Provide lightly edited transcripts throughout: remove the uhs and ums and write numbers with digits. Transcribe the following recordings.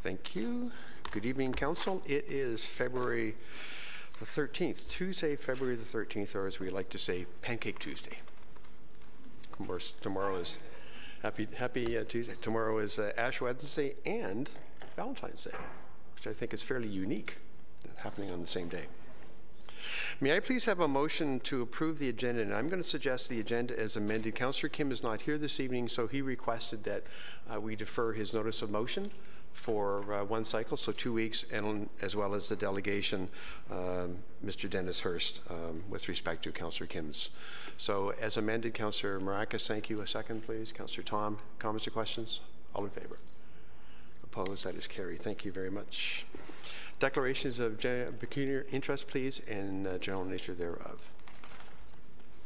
Thank you. Good evening, Council. It is February the 13th, Tuesday, February the 13th, or as we like to say, Pancake Tuesday. Of course, tomorrow is Happy Tuesday. Tomorrow is Ash Wednesday and Valentine's Day, which I think is fairly unique, happening on the same day. May I please have a motion to approve the agenda? And I'm going to suggest the agenda as amended. Councillor Kim is not here this evening, so he requested that we defer his notice of motion for one cycle, so 2 weeks, and as well as the delegation, Mr. Dennis Hurst, with respect to Councillor Kim's. So as amended, Councillor Maracas, thank you. A second, please. Councillor Tom, comments or questions? All in favor? Opposed? That is carried. Thank you very much. Declarations of pecuniary interest, please, and general nature thereof.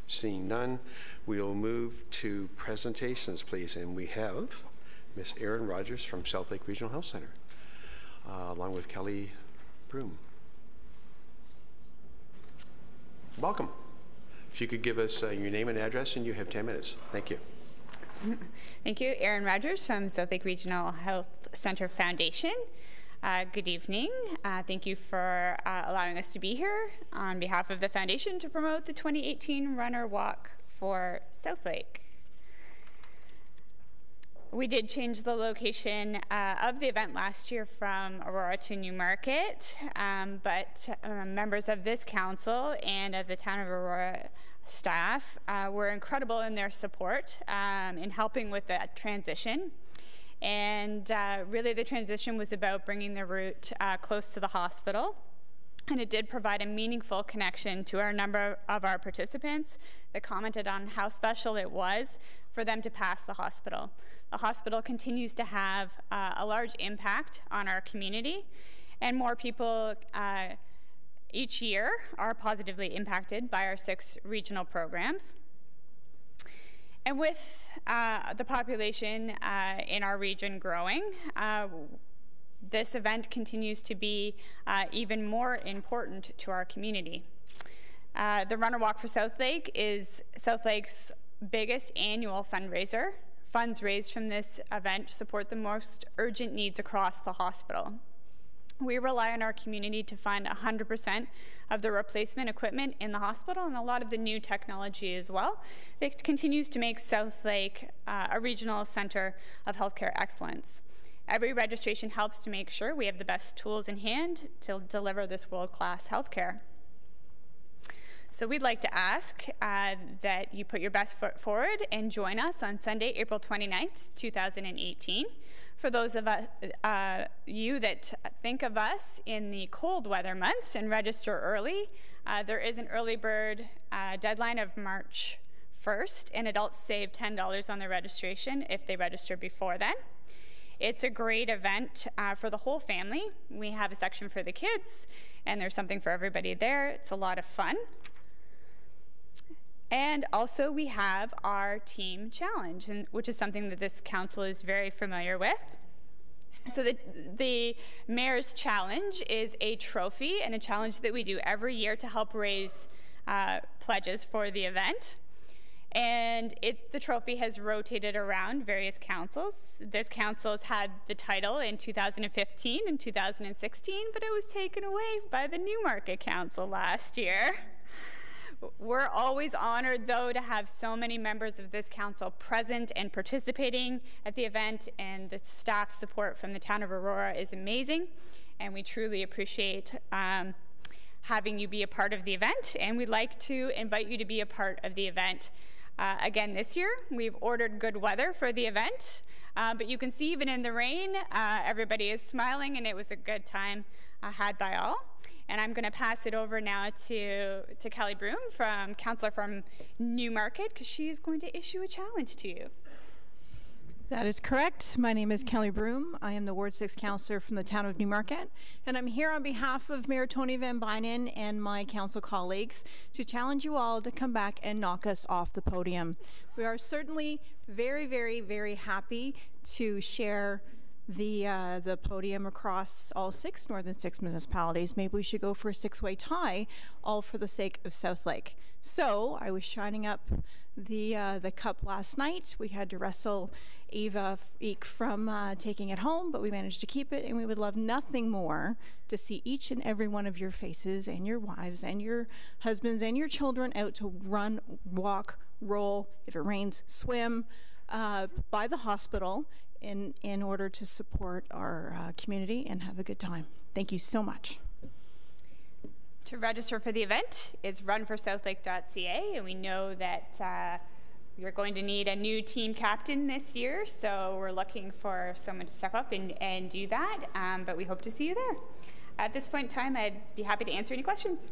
Seeing none, we'll move to presentations, please, and we have Ms. Erin Rogers from South Lake Regional Health Centre, along with Kelly Broom. Welcome. If you could give us your name and address, and you have 10 minutes. Thank you. Thank you. Erin Rogers from South Lake Regional Health Centre Foundation. Good evening. Thank you for allowing us to be here on behalf of the Foundation to promote the 2018 Runner Walk for South Lake. We did change the location of the event last year from Aurora to Newmarket, but members of this council and of the Town of Aurora staff were incredible in their support in helping with that transition. And really the transition was about bringing the route close to the hospital. And it did provide a meaningful connection to a number of our participants that commented on how special it was for them to pass the hospital. The hospital continues to have a large impact on our community, and more people each year are positively impacted by our 6 regional programs. And with the population in our region growing, this event continues to be even more important to our community. The Runner Walk for South Lake is South Lake's biggest annual fundraiser. Funds raised from this event support the most urgent needs across the hospital. We rely on our community to fund 100% of the replacement equipment in the hospital and a lot of the new technology as well. It continues to make South Lake a regional center of healthcare excellence. Every registration helps to make sure we have the best tools in hand to deliver this world-class healthcare. So we'd like to ask that you put your best foot forward and join us on Sunday, April 29th, 2018. For those of you that think of us in the cold weather months and register early, there is an early bird deadline of March 1st, and adults save $10 on their registration if they register before then. It's a great event for the whole family. We have a section for the kids, and there's something for everybody there. It's a lot of fun. And also we have our team challenge, which is something that this council is very familiar with. So the Mayor's Challenge is a trophy and a challenge that we do every year to help raise pledges for the event. And the trophy has rotated around various councils. This council has had the title in 2015 and 2016, but it was taken away by the Newmarket Council last year. We're always honored, though, to have so many members of this council present and participating at the event, and the staff support from the Town of Aurora is amazing, and we truly appreciate having you be a part of the event, and we'd like to invite you to be a part of the event. Again, this year, we've ordered good weather for the event, but you can see even in the rain, everybody is smiling, and it was a good time had by all. And I'm going to pass it over now to Kelly Broom, councillor from Newmarket, because she's going to issue a challenge to you. That is correct. My name is Kelly Broom. I am the Ward 6 councillor from the Town of Newmarket, and I'm here on behalf of Mayor Tony Van Bynen and my council colleagues to challenge you all to come back and knock us off the podium. We are certainly very, very, very happy to share the podium across all 6 Northern 6 municipalities. Maybe we should go for a 6-way tie, all for the sake of South Lake. So I was shining up the cup last night. We had to wrestle Eva Eek from taking it home, but we managed to keep it, and we would love nothing more to see each and every one of your faces and your wives and your husbands and your children out to run, walk, roll, if it rains, swim by the hospital in order to support our community and have a good time. Thank you so much. To register for the event, it's runforsouthlake.ca, and we know that you're going to need a new team captain this year, so we're looking for someone to step up and do that, but we hope to see you there. At this point in time, I'd be happy to answer any questions.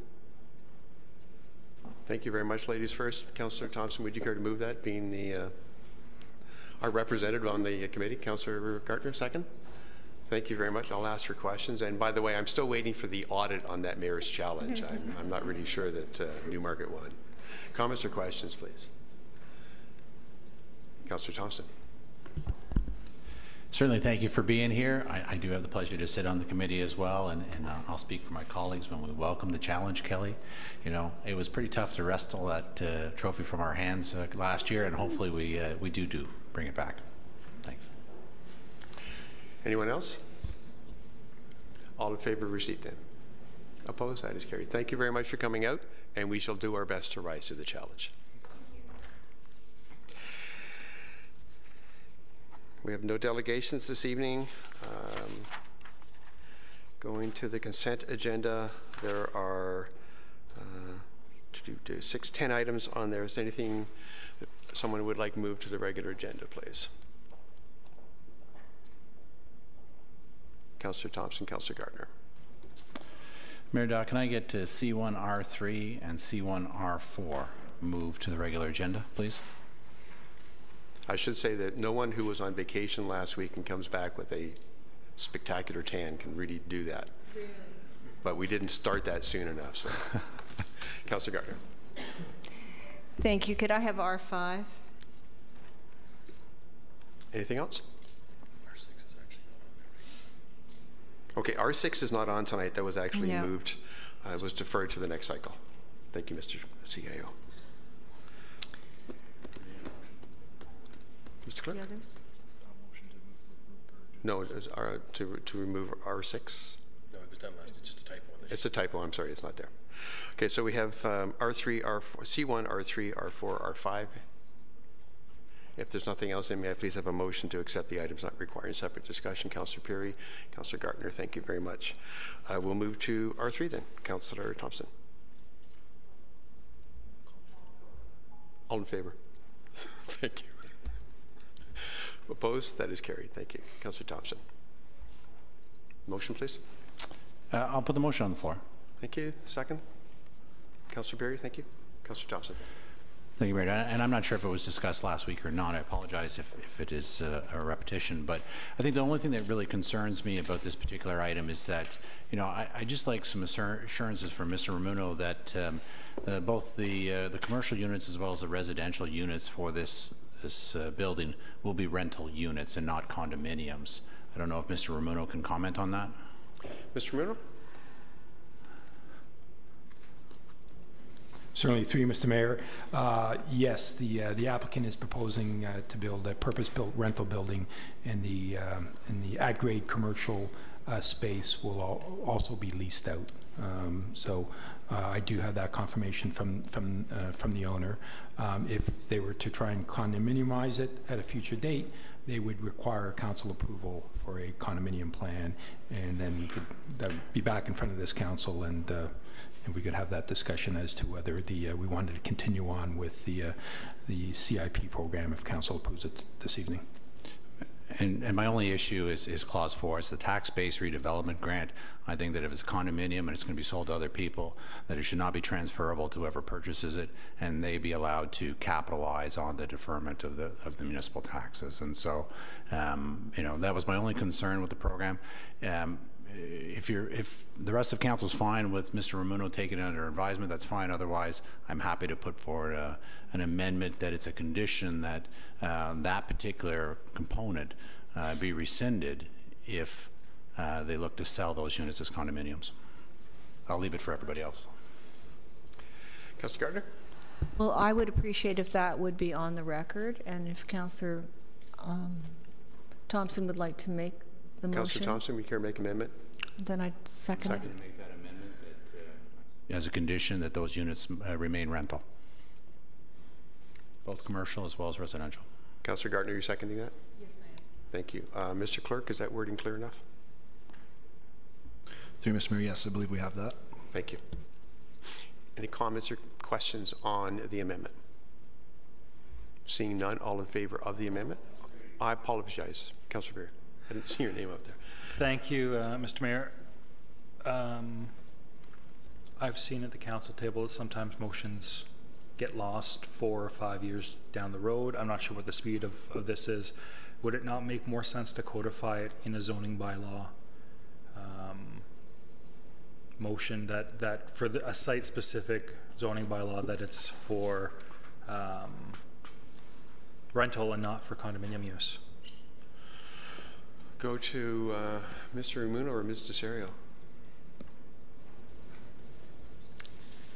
Thank you very much. Ladies first. Councillor Thompson, would you care to move that, being our representative on the committee? Councillor Gartner, second. Thank you very much. I'll ask for questions. And by the way, I'm still waiting for the audit on that Mayor's Challenge. I'm not really sure that Newmarket won. Comments or questions, please? Councillor Thompson. Certainly, thank you for being here. I do have the pleasure to sit on the committee as well, and I'll speak for my colleagues when we welcome the challenge, Kelly. You know, it was pretty tough to wrestle that trophy from our hands last year, and hopefully we do bring it back. Thanks. Anyone else? All in favor of receipt then? Opposed? That is carried. Thank you very much for coming out, and we shall do our best to rise to the challenge. We have no delegations this evening. Going to the consent agenda, there are 10 items on there. Is there anything that someone would like moved to the regular agenda, please? Councillor Thompson, Councillor Gardner. Mayor Doc, can I get to C1R3 and C1R4 moved to the regular agenda, please? I should say that no one who was on vacation last week and comes back with a spectacular tan can really do that. Really? But we didn't start that soon enough. So, Councillor Gardner. Thank you. Could I have R5? Anything else? R6 is actually not on there. Okay, R6 is not on tonight. That was actually moved. It was deferred to the next cycle. Thank you, Mr. CAO. Mr. Clerk? No, it was to remove R6. No, it was done last. It's just a typo. It's a typo. I'm sorry, it's not there. Okay, so we have R3, R4, C1, R3, R4, R5. If there's nothing else, then may I please have a motion to accept the items not requiring separate discussion? Councillor Perry, Councillor Gartner, thank you very much. We'll move to R3 then. Councillor Thompson. All in favor? Thank you. Opposed? That is carried. Thank you. Councillor Thompson. Motion, please. I'll put the motion on the floor. Thank you. Second. Councillor Perry, thank you. Councillor Thompson. Thank you, Mayor. And I'm not sure if it was discussed last week or not. I apologize if it is a repetition. But I think the only thing that really concerns me about this particular item is that, you know, I just like some assurances from Mr. Ramuno that both the commercial units as well as the residential units for this building will be rental units and not condominiums. I don't know if Mr. Ramuno can comment on that. Mr. Ramuno? Certainly, through you, Mr. Mayor. Yes, the applicant is proposing to build a purpose-built rental building, and the at-grade commercial space will also be leased out. So I do have that confirmation from the owner. If they were to try and condominiumize it at a future date, they would require council approval for a condominium plan, and then we could be back in front of this council, and we could have that discussion as to whether we wanted to continue on with the CIP program if council approves it this evening. And my only issue is clause 4. It's the tax-based redevelopment grant. I think that if it's a condominium and it's going to be sold to other people, that it should not be transferable to whoever purchases it, and they be allowed to capitalize on the deferment of the municipal taxes. And so, you know, that was my only concern with the program. If the rest of council is fine with Mr. Ramuno taking it under advisement, that's fine. Otherwise, I'm happy to put forward an amendment that it's a condition that that particular component be rescinded if they look to sell those units as condominiums. I'll leave it for everybody else. Councillor Gardner? Well, I would appreciate if that would be on the record, and if Councillor Thompson would like to make the motion. Councillor Thompson, would you care to make amendment? Then I'd second it. Make that amendment that, as a condition that those units remain rental, both commercial as well as residential. Councillor Gardner, you're seconding that? Yes, I am. Thank you. Mr. Clerk, is that wording clear enough? Through Mr. Mayor, yes, I believe we have that. Thank you. Any comments or questions on the amendment? Seeing none, all in favor of the amendment? I apologize, Councillor Beer. I didn't see your name up there. Thank you, Mr. Mayor. I've seen at the council table that sometimes motions get lost 4 or 5 years down the road. I'm not sure what the speed of this is. Would it not make more sense to codify it in a zoning bylaw motion that for a site-specific zoning bylaw that it's for rental and not for condominium use? Go to Mr. Umuno or Ms. Desario.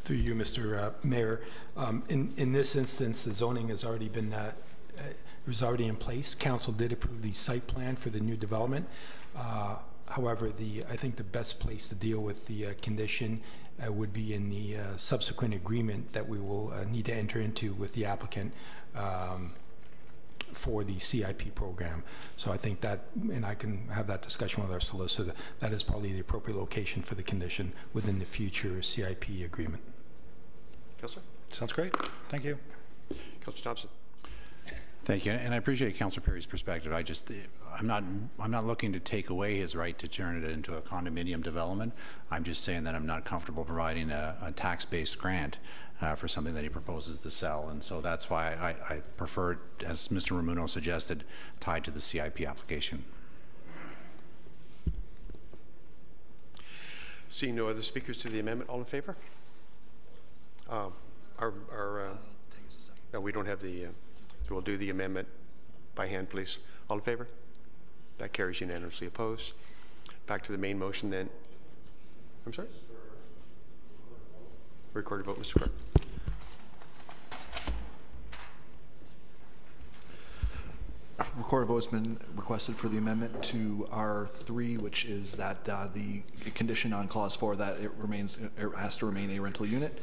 Through you, Mr. Mayor, in this instance, the zoning has already been was already in place. Council did approve the site plan for the new development. However, I think the best place to deal with the condition would be in the subsequent agreement that we will need to enter into with the applicant for the CIP program. So I think that, and I can have that discussion with our solicitor, that is probably the appropriate location for the condition within the future CIP agreement. Councillor? Sounds great. Thank you. Councillor Thompson? Thank you, and I appreciate Councillor Perry's perspective. I'm not looking to take away his right to turn it into a condominium development. I'm just saying that I'm not comfortable providing a tax-based grant for something that he proposes to sell, and so that's why I prefer, as Mr. Ramuno suggested, tied to the CIP application. Seeing no other speakers to the amendment, all in favor? No, we don't have the. So we'll do the amendment by hand, please. All in favor? That carries unanimously. Opposed? Back to the main motion then. I'm sorry? Recorded vote, Mr. Clerk. Recorded vote has been requested for the amendment to R3, which is that the condition on clause 4 that it has to remain a rental unit.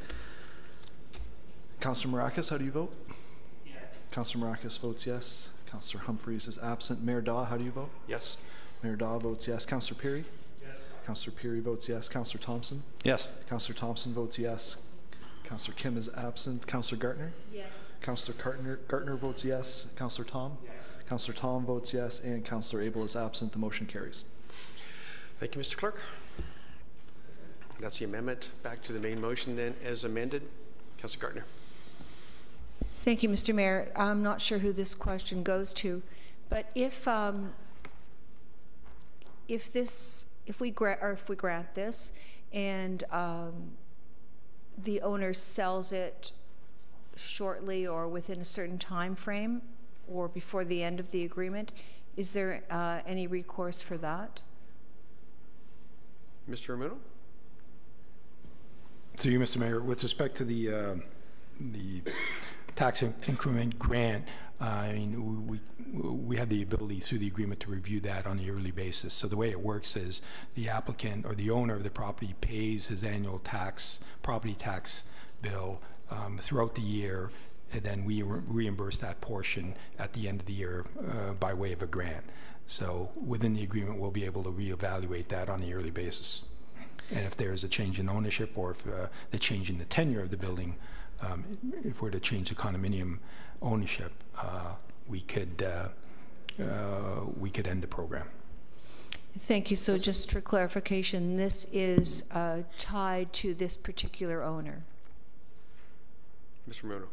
Councillor Maracas, how do you vote? Yes. Councillor Maracas votes yes. Councillor Humphreys is absent. Mayor Daw, how do you vote? Yes. Mayor Daw votes yes. Councillor Peary? Yes. Councillor Peary votes yes. Councillor Thompson? Yes. Councillor Thompson votes yes. Councillor Kim is absent. Councillor Gartner? Yes. Councillor Gartner votes yes. Councillor Tom? Yes. Councillor Tom votes yes, and Councillor Abel is absent. The motion carries. Thank you, Mr. Clerk. That's the amendment. Back to the main motion then as amended. Councillor Gartner. Thank you, Mr. Mayor. I'm not sure who this question goes to, but if we grant this and the owner sells it shortly or within a certain time frame or before the end of the agreement, is there any recourse for that? Mr. Ramuno? To you, Mr. Mayor, with respect to the tax increment grant, I mean, we have the ability through the agreement to review that on a yearly basis. So the way it works is the applicant or the owner of the property pays his annual property tax bill throughout the year, and then we reimburse that portion at the end of the year by way of a grant. So within the agreement, we'll be able to reevaluate that on a yearly basis. And if there's a change in ownership or if the change in the tenure of the building, if we're to change the condominium ownership, we could end the program. Thank you. So just for clarification, this is tied to this particular owner. Mr. Ramuno.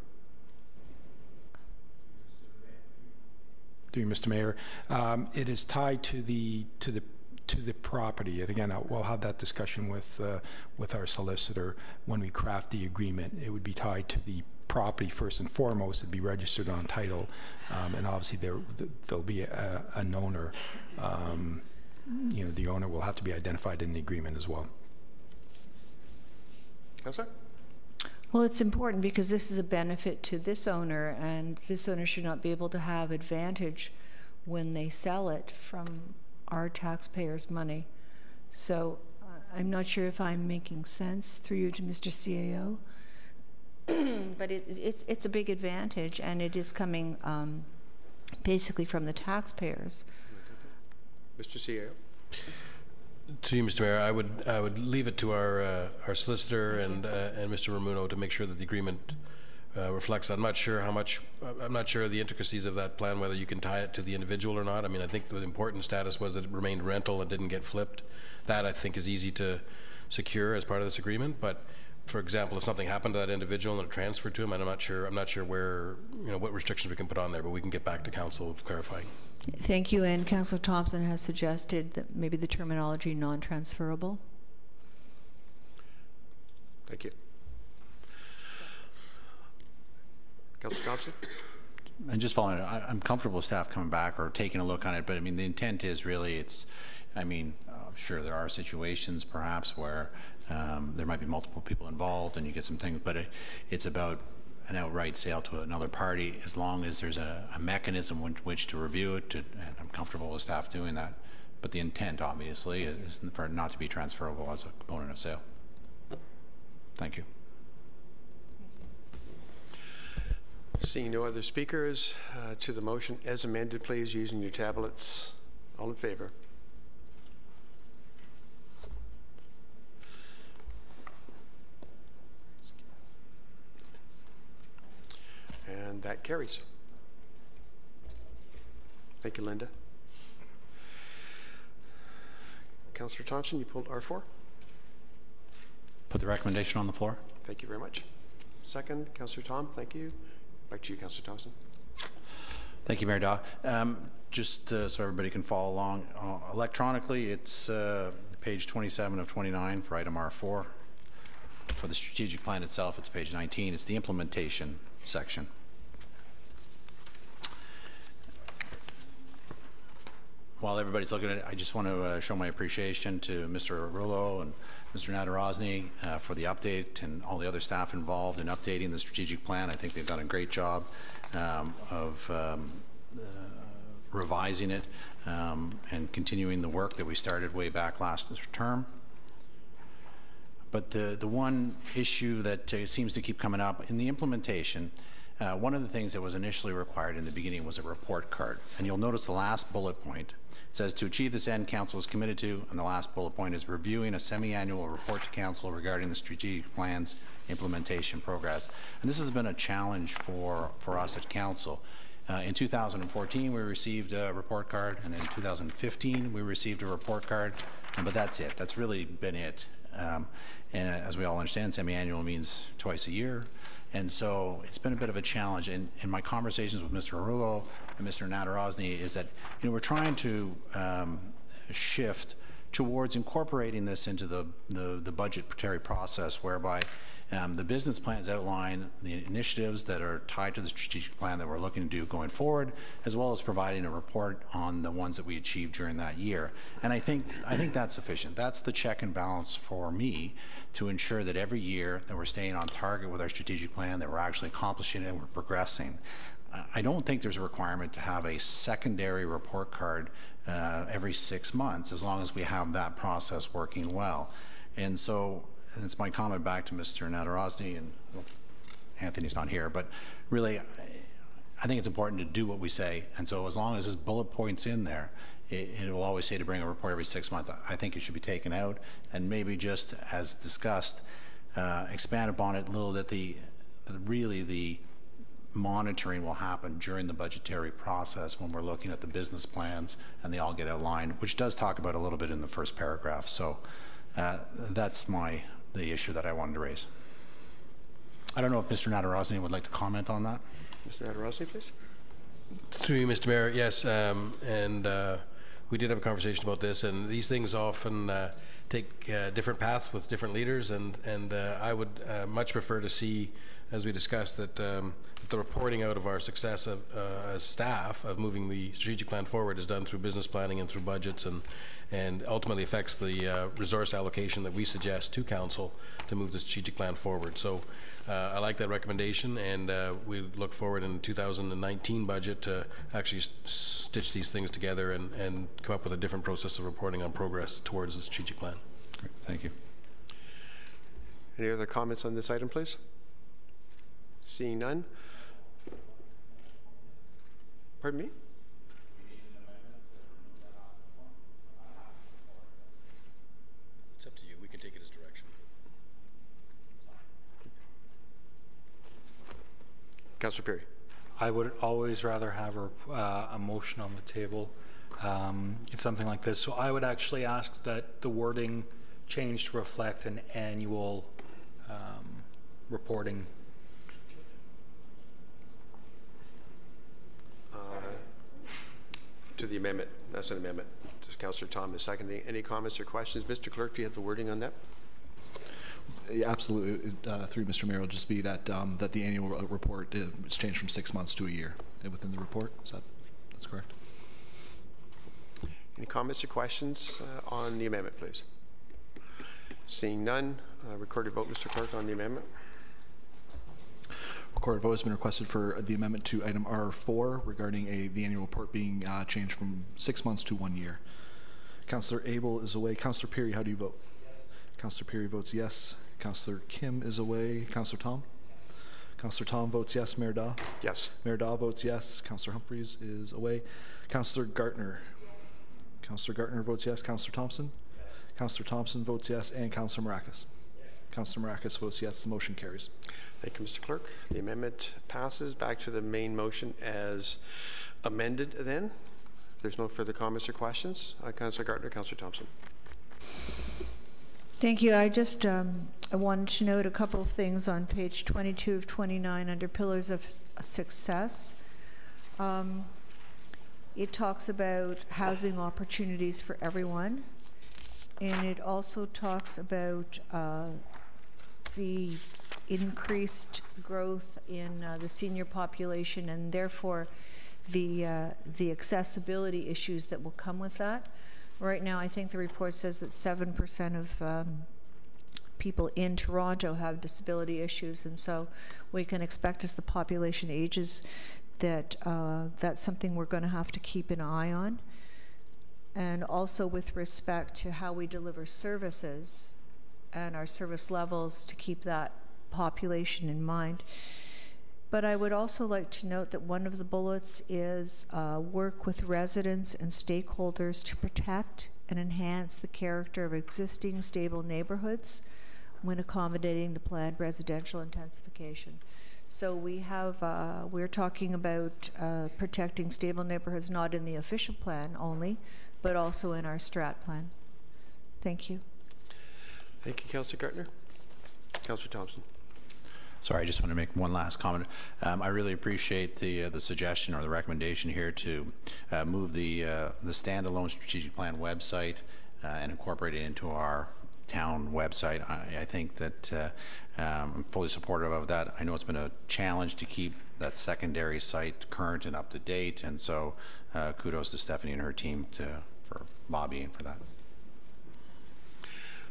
To you, Mr. Mayor, it is tied to the property, and again, we'll have that discussion with our solicitor when we craft the agreement. It would be tied to the property first and foremost. It'd be registered on title, and obviously there'll be an owner the owner will have to be identified in the agreement as well. Councillor? Well, it's important because this is a benefit to this owner, and this owner should not be able to have advantage when they sell it from our taxpayers' money. So I'm not sure if I'm making sense through you to Mr. CAO, but it's a big advantage, and it is coming basically from the taxpayers. Mr. CAO? To you, Mr. Mayor, I would leave it to our solicitor and Mr. Ramuno to make sure that the agreement reflects that. I'm not sure how much. I'm not sure the intricacies of that plan, whether you can tie it to the individual or not. I mean, I think the important status was that it remained rental and didn't get flipped. That I think is easy to secure as part of this agreement. But for example, if something happened to that individual and it transferred to him, and I'm not sure where, what restrictions we can put on there. But we can get back to council with clarifying. Thank you, and Councillor Thompson has suggested that maybe the terminology non-transferable. Thank you. Councillor Thompson? And just following, I'm comfortable with staff coming back or taking a look on it, but I mean, the intent is really, sure, there are situations perhaps where there might be multiple people involved and you get some things, but it's about an outright sale to another party, as long as there's a mechanism with which to review it, and I'm comfortable with staff doing that. But the intent, obviously, is for it not to be transferable as a component of sale. Thank you. Seeing no other speakers to the motion as amended, please, using your tablets. All in favor? And that carries. Thank you, Linda. Councillor Thompson, you pulled R4. Put the recommendation on the floor. Thank you very much. Second, Councillor Tom, thank you. Back to you, Councillor Thompson. Thank you, Mayor Daw. Just so everybody can follow along, electronically, it's page 27 of 29 for item R4. For the strategic plan itself, it's page 19. It's the implementation section. While everybody's looking at it, I just want to show my appreciation to Mr. Arullo and Mr. Nadarozny for the update, and all the other staff involved in updating the strategic plan. I think they've done a great job of revising it and continuing the work that we started way back last term. But the one issue that seems to keep coming up in the implementation, one of the things that was initially required in the beginning was a report card. And you'll notice the last bullet point. It says, to achieve this end, Council is committed to, and the last bullet point is reviewing a semi-annual report to Council regarding the strategic plan's implementation progress. And this has been a challenge for us at Council. In 2014, we received a report card, and in 2015, we received a report card, but that's it. That's really been it. And as we all understand, semi-annual means twice a year. And so it's been a bit of a challenge. And in my conversations with Mr. Arullo and Mr. Nadarozny is that, we're trying to shift towards incorporating this into the budgetary process, whereby the business plans outline the initiatives that are tied to the strategic plan that we're looking to do going forward, as well as providing a report on the ones that we achieved during that year. And I think that's sufficient. That's the check and balance for me to ensure that every year that we're staying on target with our strategic plan, that we're actually accomplishing it and we're progressing. I don't think there's a requirement to have a secondary report card every 6 months, as long as we have that process working well. And so, and it's my comment back to Mr. Nadarozny, and well, Anthony's not here, but really, I think it's important to do what we say. And so as long as there's bullet points in there, it will always say to bring a report every 6 months. I think it should be taken out, and maybe just as discussed, expand upon it a little, that really the monitoring will happen during the budgetary process when we're looking at the business plans and they all get outlined, which does talk about a little bit in the first paragraph. So that's the issue that I wanted to raise. I don't know if Mr. Nadarozny would like to comment on that. Mr. Nadarozny, please. Through you, Mr. Mayor, yes, we did have a conversation about this, and these things often take different paths with different leaders, and I would much prefer to see, as we discussed, that the the reporting out of our success as staff of moving the strategic plan forward is done through business planning and through budgets, and ultimately affects the resource allocation that we suggest to council to move the strategic plan forward. So I like that recommendation, and we look forward in the 2019 budget to actually stitch these things together and come up with a different process of reporting on progress towards the strategic plan. Great. Thank you. Any other comments on this item, please? Seeing none. Pardon me? It's up to you. We can take it as direction. Councillor Perry. I would always rather have a motion on the table in something like this. So I would actually ask that the wording change to reflect an annual reporting. To the amendment. That's an amendment. Councillor Tom is seconding. Any comments or questions? Mr. Clerk, do you have the wording on that? Yeah, absolutely. Through Mr. Mayor, will just be that that the annual report is changed from 6 months to a year within the report. That's correct? Any comments or questions on the amendment, please? Seeing none, recorded vote, Mr. Clerk, on the amendment. Recorded vote has been requested for the amendment to item R4 regarding the annual report being changed from 6 months to 1 year. Councillor Abel is away. Councillor Perry, how do you vote? Yes. Councillor Perry votes yes. Councillor Kim is away. Councillor Tom? Councillor Tom votes yes. Mayor Daw? Yes. Mayor Daw votes yes. Councillor Humphreys is away. Councillor Gartner? Yes. Councillor Gartner votes yes. Councillor Thompson? Yes. Councillor Thompson votes yes. And Councillor Maracas? Yes. Councillor Maracas votes yes. The motion carries. Thank you, Mr. Clerk. The amendment passes. Back to the main motion as amended then. If there's no further comments or questions, Councillor Gartner, Councillor Thompson. Thank you. I just I wanted to note a couple of things on page 22 of 29 under Pillars of Success. It talks about housing opportunities for everyone, and it also talks about the increased growth in the senior population, and therefore the accessibility issues that will come with that. Right now, I think the report says that 7% of people in Toronto have disability issues, and so we can expect as the population ages that that's something we're going to have to keep an eye on. And also with respect to how we deliver services and our service levels, to keep that population in mind. But I would also like to note that one of the bullets is work with residents and stakeholders to protect and enhance the character of existing stable neighborhoods when accommodating the planned residential intensification. So we have, we're talking about protecting stable neighborhoods not in the official plan only, but also in our strat plan. Thank you. Thank you, Councillor Gartner. Councillor Thompson. Sorry, I just want to make one last comment. I really appreciate the suggestion or the recommendation here to move the standalone strategic plan website and incorporate it into our town website. I think that I'm fully supportive of that. I know it's been a challenge to keep that secondary site current and up to date, and so kudos to Stephanie and her team for lobbying for that.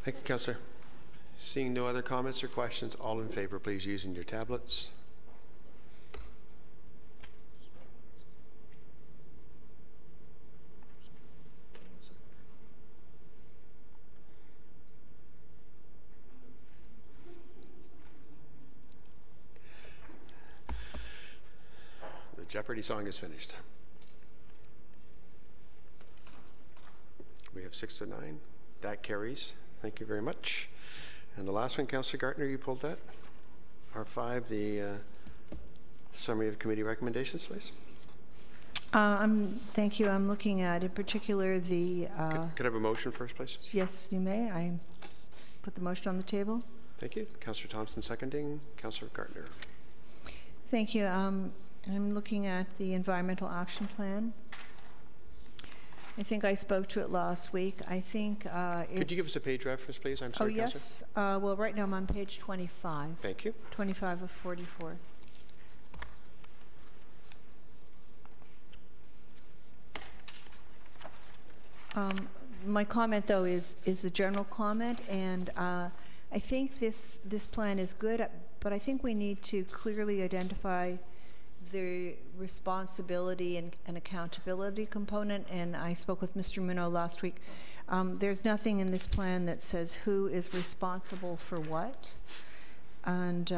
Thank you, Councillor. Seeing no other comments or questions, all in favor, please, using your tablets. The Jeopardy song is finished. We have 6 to 9. That carries. Thank you very much. And the last one, Councillor Gartner, you pulled that. R5, the summary of committee recommendations, please. Thank you. I'm looking at, in particular, the... Could I have a motion first, please? Yes, you may. I put the motion on the table. Thank you. Councillor Thompson seconding. Councillor Gartner. Thank you. I'm looking at the Environmental Action Plan. I think I spoke to it last week. I think it's... Could you give us a page reference, please? I'm sorry, yes. Well, right now I'm on page 25. Thank you. 25 of 44. My comment, though, is a general comment, and I think this plan is good, but I think we need to clearly identify the responsibility and accountability component, and I spoke with Mr. Munro last week. There's nothing in this plan that says who is responsible for what, and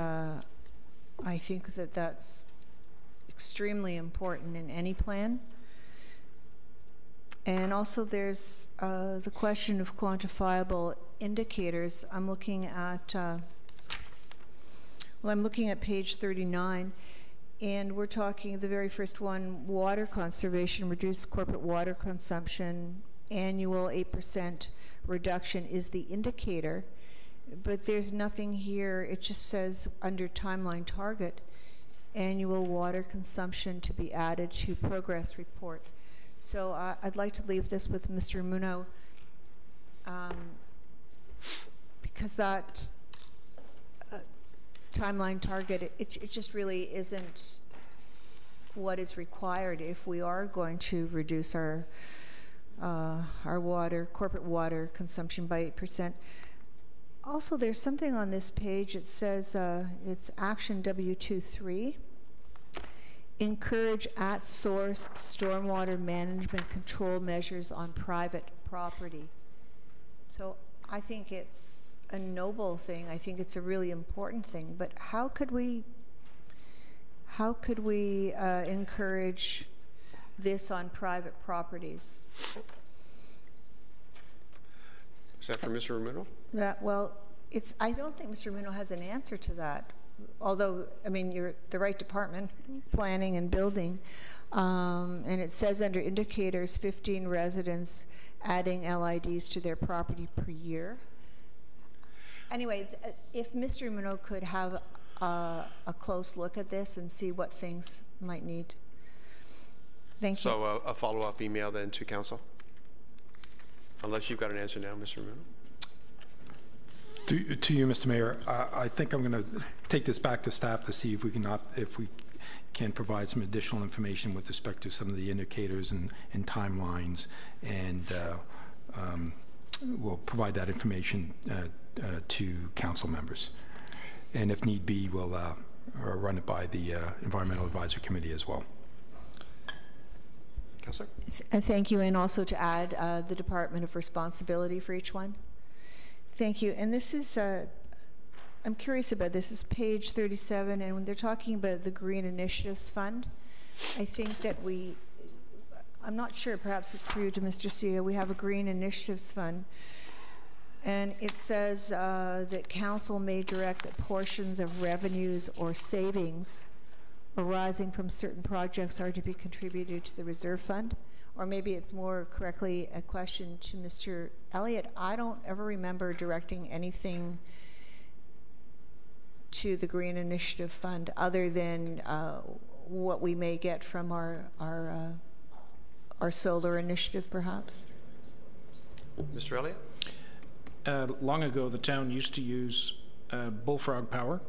I think that that's extremely important in any plan. And also there's the question of quantifiable indicators. I'm looking at, I'm looking at page 39, and we're talking, the very first one, water conservation, reduced corporate water consumption, annual 8% reduction is the indicator, but there's nothing here. It just says under timeline target, annual water consumption to be added to progress report. So I'd like to leave this with Mr. Munro, because that timeline target, it just really isn't what is required if we are going to reduce our corporate water consumption by 8%. Also, there's something on this page. It says it's action W23. Encourage at-source stormwater management control measures on private property. So I think it's a noble thing. I think it's a really important thing. But how could we encourage this on private properties? Is that for Mr. Ramuno? Well, I don't think Mr. Ramuno has an answer to that. Although, I mean, you're the right department, planning and building. And it says under indicators, 15 residents adding LIDs to their property per year. Anyway, if Mr. Ramuno could have a close look at this and see what things might need. Thank you. So a follow-up email then to council? Unless you've got an answer now, Mr. Ramuno. To you, Mr. Mayor, I think I'm going to take this back to staff to see if we can provide some additional information with respect to some of the indicators and timelines, and we'll provide that information to council members. And if need be, we'll run it by the Environmental Advisory Committee as well. Councillor? Thank you, and also to add the Department of Responsibility for each one. Thank you. And this is, I'm curious about this, is page 37, and when they're talking about the Green Initiatives Fund, I think that I'm not sure, perhaps it's through to Mr. Sia, we have a Green Initiatives Fund, and it says that council may direct that portions of revenues or savings arising from certain projects are to be contributed to the reserve fund. Or maybe it's more correctly a question to Mr. Elliott. I don't ever remember directing anything to the Green Initiative Fund other than what we may get from our solar initiative, perhaps. Mr. Elliott? Long ago, the town used to use bullfrog power,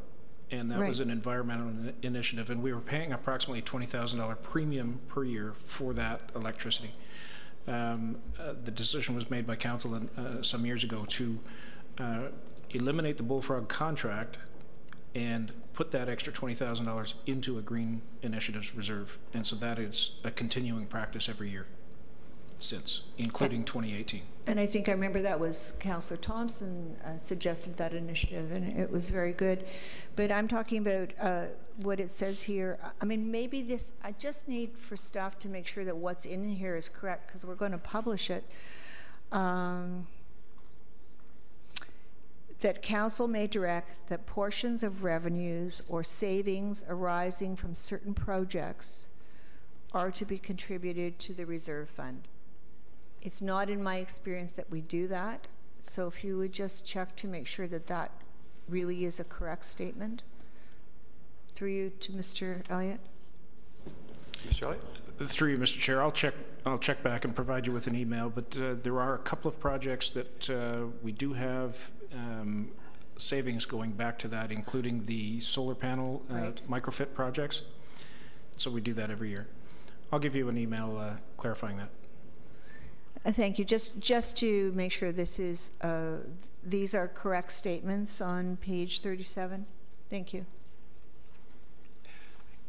and that was an environmental initiative, and we were paying approximately $20,000 premium per year for that electricity. The decision was made by council some years ago to eliminate the bullfrog contract and put that extra $20,000 into a green initiatives reserve, and so that is a continuing practice every year since, including 2018. And I think I remember that was Councillor Thompson suggested that initiative, and it was very good. But I'm talking about what it says here. I mean, maybe this, I just need for staff to make sure that what's in here is correct, because we're going to publish it. That council may direct that portions of revenues or savings arising from certain projects are to be contributed to the reserve fund. It's not in my experience that we do that, so if you would just check to make sure that that really is a correct statement. Through you to Mr. Elliott. Mr. Elliott? Through you, Mr. Chair, I'll check back and provide you with an email, but there are a couple of projects that we do have savings going back to that, including the solar panel microfit projects. So we do that every year. I'll give you an email clarifying that. Thank you. Just to make sure these are correct statements on page 37. Thank you.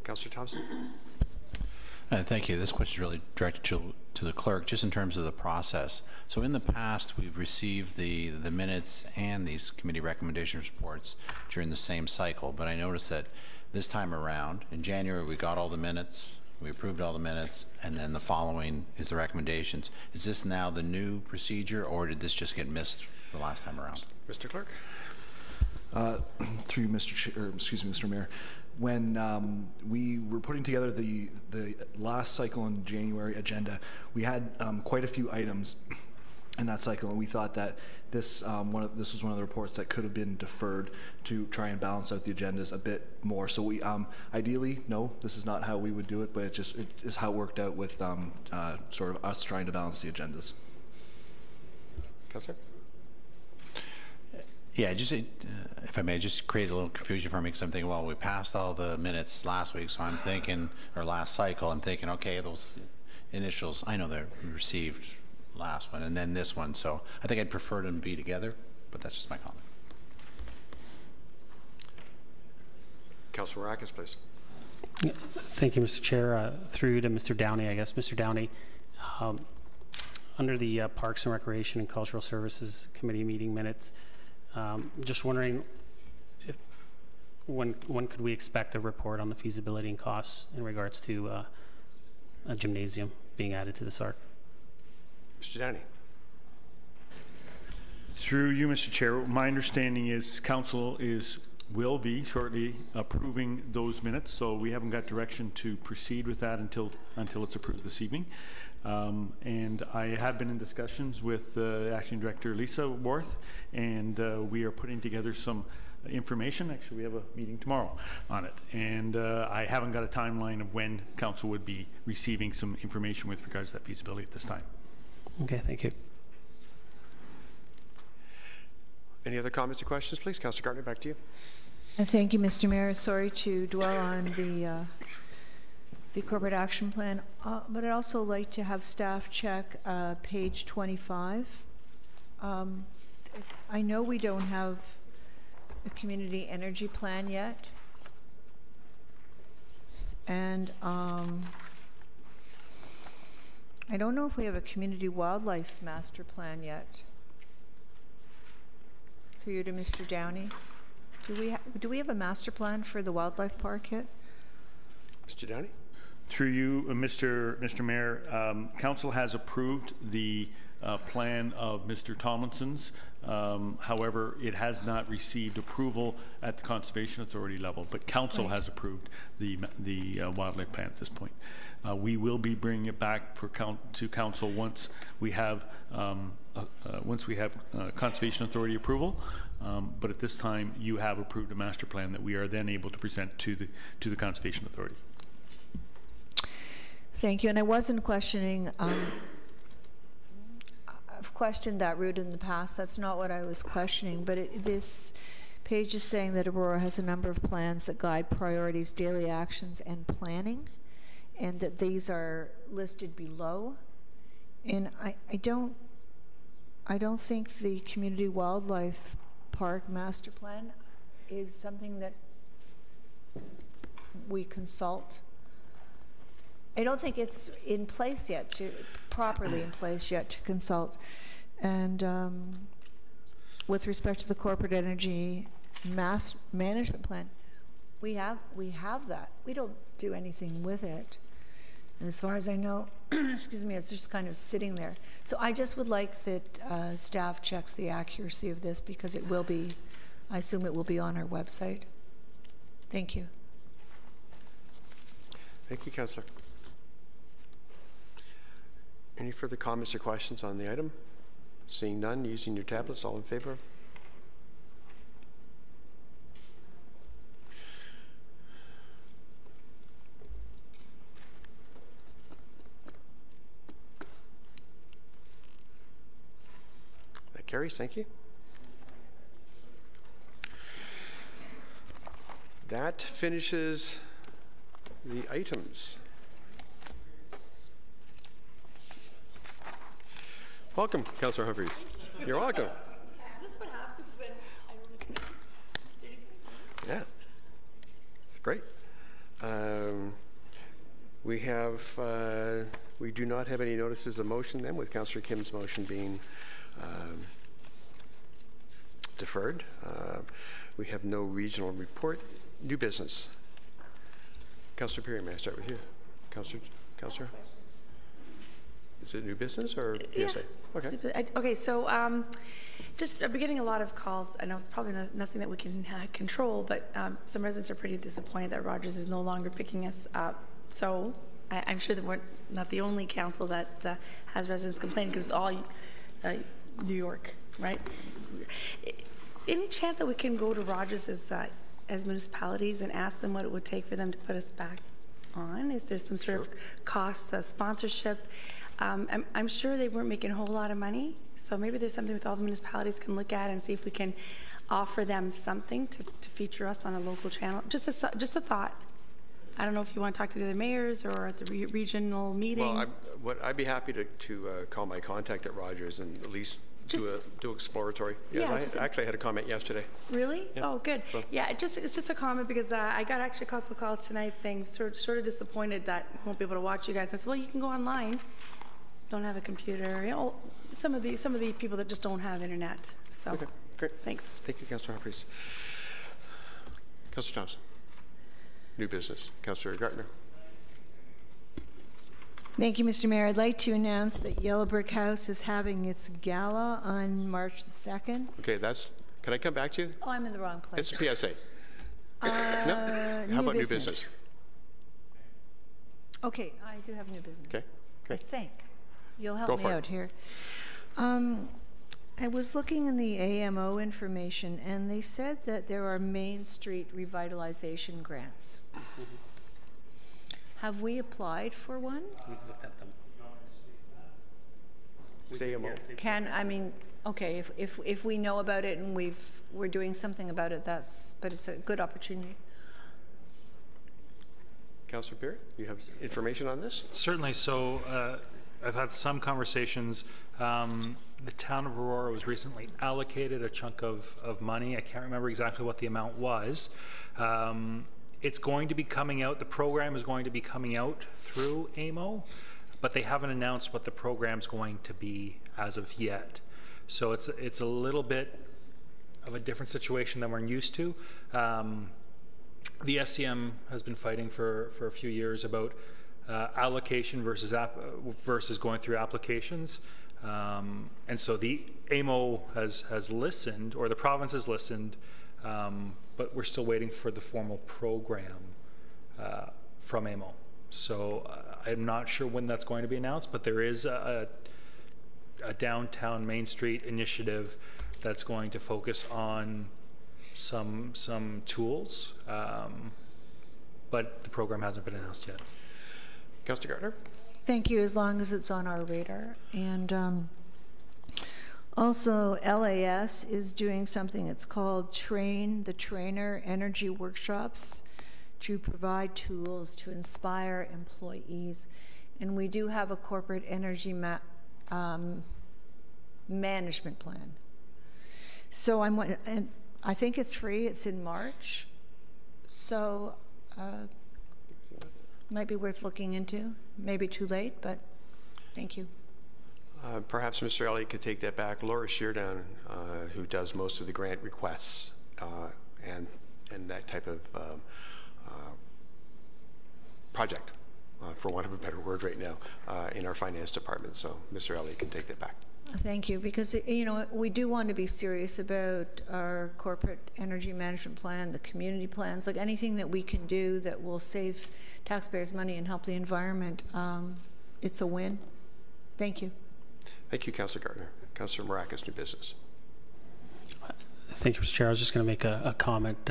Councillor Thompson? Thank you. This question is really directed to the clerk, just in terms of the process. So in the past, we've received the minutes and these committee recommendation reports during the same cycle, but I noticed that this time around, in January, we got all the minutes, we approved all the minutes, and then the following is the recommendations. Is this now the new procedure, or did this just get missed the last time around? Mr. Clerk? Through Mr. Mayor, when we were putting together the last cycle in January agenda, we had quite a few items in that cycle, and we thought that this was one of the reports that could have been deferred to try and balance out the agendas a bit more. So we ideally, no, this is not how we would do it, but it is how it worked out with sort of us trying to balance the agendas. Councillor? Yeah, just if I may, just create a little confusion for me, because I'm thinking, well, we passed all the minutes last week, so I'm thinking, or last cycle, I'm thinking, okay, those initials, I know they're received last one, and then this one, so I think I'd prefer them to be together, but that's just my comment. Councillor Marakis, please. Thank you, Mr. Chair. Through to Mr. Downey, I guess. Mr. Downey, under the Parks and Recreation and Cultural Services Committee meeting minutes, just wondering when could we expect a report on the feasibility and costs in regards to a gymnasium being added to the SARC? Mr. Downey. Through you, Mr. Chair, my understanding is council will be shortly approving those minutes, so we haven't got direction to proceed with that until it's approved this evening. And I have been in discussions with Acting Director Lisa Worth, and we are putting together some information. Actually, we have a meeting tomorrow on it, and I haven't got a timeline of when council would be receiving some information with regards to that feasibility at this time. Okay, thank you. Any other comments or questions, please? Councillor Gardner, back to you. Thank you, Mr. Mayor. Sorry to dwell on the corporate action plan, but I'd also like to have staff check page 25. I know we don't have a community energy plan yet, and I don't know if we have a community wildlife master plan yet. So you're to Mr. Downey. Do we have a master plan for the wildlife park yet? Mr. Downey? Through you, Mr. Mayor, council has approved the plan of Mr. Tomlinson's. However, it has not received approval at the Conservation Authority level, but council has approved the wildlife plan at this point. We will be bringing it back to council once we have Conservation Authority approval. But at this time, you have approved a master plan that we are then able to present to the Conservation Authority. Thank you. And I wasn't questioning. I've questioned that route in the past. That's not what I was questioning. But this page is saying that Aurora has a number of plans that guide priorities, daily actions, and planning, and that these are listed below. And I don't think the community wildlife park master plan is something that we consult. I don't think it's in place yet properly in place yet to consult. And with respect to the corporate energy mass management plan, we have that. We don't do anything with it. And as far as I know, excuse me, it's just kind of sitting there. So I just would like that staff checks the accuracy of this, because it will be, I assume it will be on our website. Thank you. Thank you, Councillor. Any further comments or questions on the item? Seeing none, using your tablets, all in favor? That carries, thank you. That finishes the items. Welcome, Councillor Humphries. You're welcome. Is this what happens when I don't connect? Yeah, it's great. We do not have any notices of motion then, with Councillor Kim's motion being deferred. We have no regional report. New business. Councillor Perry, may I start with you? Councillor? Is it new business or PSA? Okay. Okay, so just I've been getting a lot of calls. I know it's probably nothing that we can control, but some residents are pretty disappointed that Rogers is no longer picking us up. So I'm sure that we're not the only council that has residents complaining, because it's all New York, right? Any chance that we can go to Rogers as municipalities and ask them what it would take for them to put us back on? Is there some sort of cost sponsorship? I'm sure they weren't making a whole lot of money, so maybe there's something with all the municipalities can look at and see if we can offer them something to feature us on a local channel. Just a thought. I don't know if you want to talk to the other mayors or at the regional meeting. Well, I'd be happy to call my contact at Rogers and at least do exploratory. Yes, I actually had a comment yesterday. Really? Yeah. Oh, good. So. Yeah, it's just a comment, because I got actually a couple of calls tonight saying sort of disappointed that I won't be able to watch you guys. I said, well, you can go online. Don't have a computer. You know, some of the people that just don't have internet. So. Okay, great. Thanks. Thank you, Councillor Humphries. Councillor Thompson. New business. Councillor Gartner. Thank you, Mr. Mayor. I'd like to announce that Yellow Brick House is having its gala on March the 2nd. Okay, can I come back to you? Oh, I'm in the wrong place. It's a PSA. No? How about new business? Okay, I do have new business. Okay. I think. You'll help me out here. I was looking in the AMO information, and they said that there are Main Street revitalization grants. Have we applied for one? We've looked at them. Okay, if we know about it and we're doing something about it, but it's a good opportunity. Councillor Perry, you have information on this? Certainly. So I've had some conversations. The town of Aurora was recently allocated a chunk of money. I can't remember exactly what the amount was. It's going to be coming out. The program is going to be coming out through AMO, but they haven't announced what the program's going to be as of yet. So it's a little bit of a different situation than we're used to. The FCM has been fighting for a few years about allocation versus going through applications. And so the AMO has listened, or the province has listened, but we're still waiting for the formal program from AMO. So I'm not sure when that's going to be announced, but there is a downtown Main Street initiative that's going to focus on some tools, but the program hasn't been announced yet. Councillor Gardner? Thank you, as long as it's on our radar. And also, LAS is doing something that's called Train the Trainer Energy Workshops to provide tools to inspire employees. And we do have a corporate energy management plan. So and I think it's free. It's in March. So might be worth looking into. Maybe too late, but thank you. Perhaps Mr. Elliott could take that back. Laura Sheardown, who does most of the grant requests and that type of project, for want of a better word right now, in our finance department. So Mr. Elliott can take that back. Thank you, because we do want to be serious about our corporate energy management plan, the community plans, like anything that we can do that will save taxpayers money and help the environment. It's a win. Thank you. Thank you, Councillor Gardner. Councillor Maracas, new business. Thank you, Mr. Chair. I was just going to make a comment.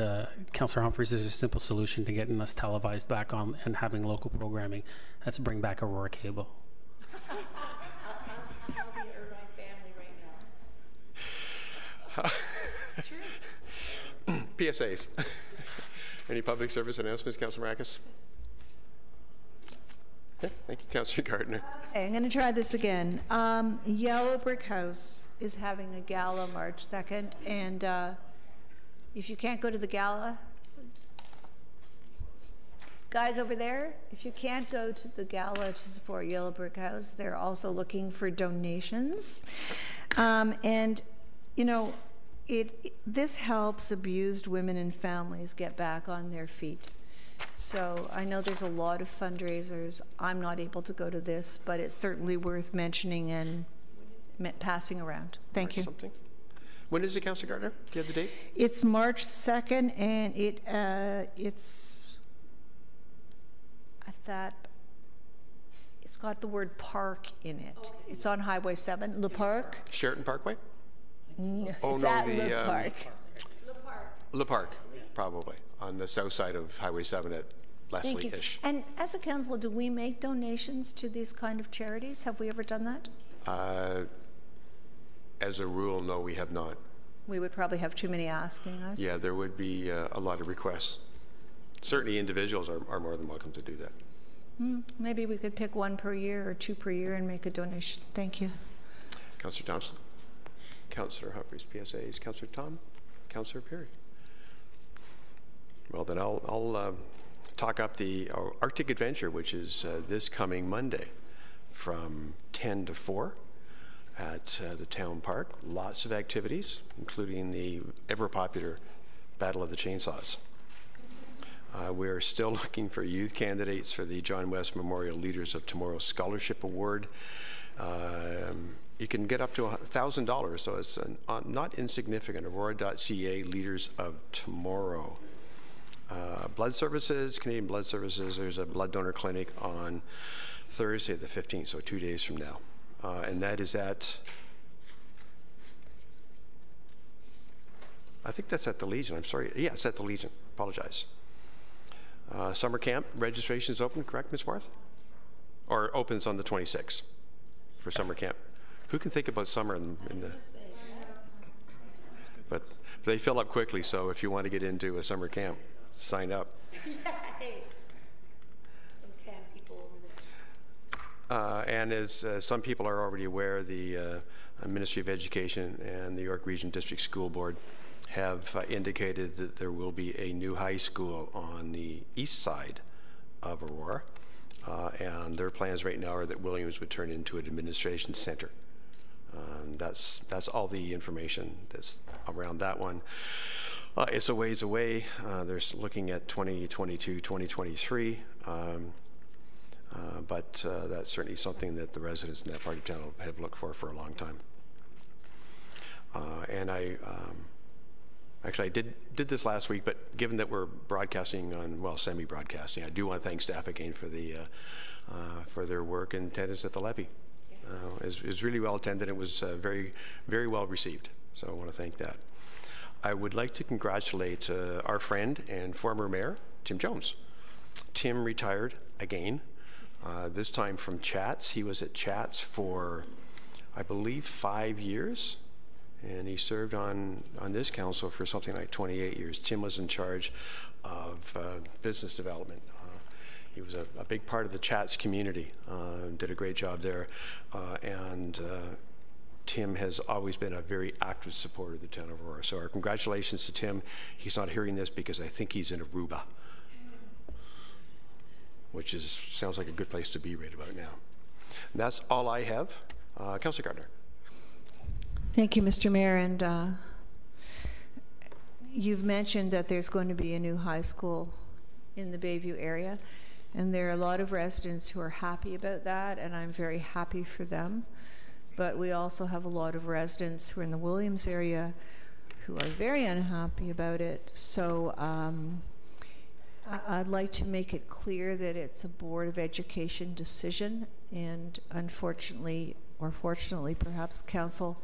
Councillor Humphries, there's a simple solution to getting us televised back on and having local programming. That's bring back Aurora Cable. PSAs. Any public service announcements, Councillor Maracas? Okay, thank you, Councillor Gardner. Okay, I'm going to try this again. Yellow Brick House is having a gala March 2nd, and if you can't go to the gala, guys over there, if you can't go to the gala to support Yellow Brick House, they're also looking for donations. And, you know, this helps abused women and families get back on their feet. So I know there's a lot of fundraisers. I'm not able to go to this, but it's certainly worth mentioning and passing around. Thank you. Something. When is it, Councillor Gardner? Do you have the date? It's March 2nd, and it's got the word park in it. It's on Highway 7, Le Parc. Sheraton Parkway? No, Oh, it's no, at the, Le Parc. Le Parc, probably, on the south side of Highway 7 at Thank you. Leslie-ish. And as a council, do we make donations to these kind of charities? Have we ever done that? As a rule, no, we have not. We would probably have too many asking us. Yeah, there would be a lot of requests. Certainly individuals are more than welcome to do that. Maybe we could pick one per year or two per year and make a donation. Thank you. Councillor Thompson. Councillor Humphreys, PSAs. Councillor Tom. Councillor Perry. Well, then I'll talk up the Arctic Adventure, which is this coming Monday from 10 to 4 at the town park. Lots of activities, including the ever-popular Battle of the Chainsaws. We're still looking for youth candidates for the John West Memorial Leaders of Tomorrow Scholarship Award. You can get up to $1,000, so it's not insignificant. Aurora.ca Leaders of Tomorrow. Blood Services, Canadian Blood Services, there's a blood donor clinic on Thursday the 15th, so 2 days from now. And that is at, I think that's at the Legion, I'm sorry. Yeah, it's at the Legion, apologize. Summer camp registration is open, correct, Ms. Marth? Or opens on the 26th for summer camp. Who can think about summer in the... But they fill up quickly, so if you want to get into a summer camp, sign up. Some tan people over there. And as some people are already aware, the Ministry of Education and the York Region District School Board have indicated that there will be a new high school on the east side of Aurora. And their plans right now are that Williams would turn into an administration center. That's all the information that's around that one. It's a ways away. They're looking at 2022, 2023. But that's certainly something that the residents in that part of town have looked for a long time. And actually, I did this last week, but given that we're broadcasting on, well, semi-broadcasting, I do want to thank staff again for their work and attendance at the levy. It was really well attended. It was very, very well received. So I want to thank that. I would like to congratulate our friend and former mayor, Tim Jones. Tim retired again, this time from Chats. He was at Chats for, I believe, 5 years. And he served on this council for something like 28 years. Tim was in charge of business development. He was a big part of the Chats community, did a great job there. And Tim has always been a very active supporter of the town of Aurora. So our congratulations to Tim. He's not hearing this because I think he's in Aruba, which sounds like a good place to be right about now. And that's all I have. Councillor Gardner. Thank you, Mr. Mayor. And you've mentioned that there's going to be a new high school in the Bayview area. And there are a lot of residents who are happy about that, and I'm very happy for them. But we also have a lot of residents who are in the Williams area who are very unhappy about it. So I'd like to make it clear that it's a Board of Education decision, and unfortunately, or fortunately perhaps, council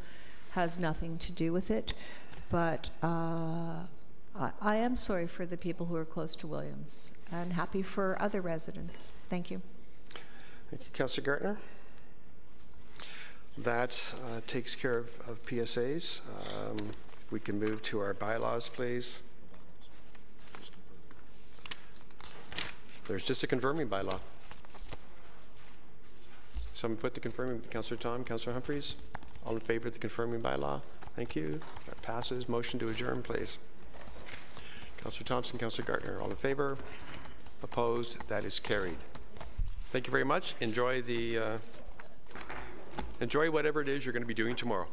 has nothing to do with it. But I am sorry for the people who are close to Williams, and happy for other residents. Thank you. Thank you, Councillor Gartner. That takes care of PSAs. If we can move to our bylaws, please. There's just a confirming bylaw. Someone put the confirming, Councillor Tom, Councillor Humphreys. All in favor of the confirming bylaw? Thank you. That passes. Motion to adjourn, please. Councillor Thompson, Councillor Gardner, all in favor? Opposed? That is carried. Thank you very much. Enjoy whatever it is you're going to be doing tomorrow.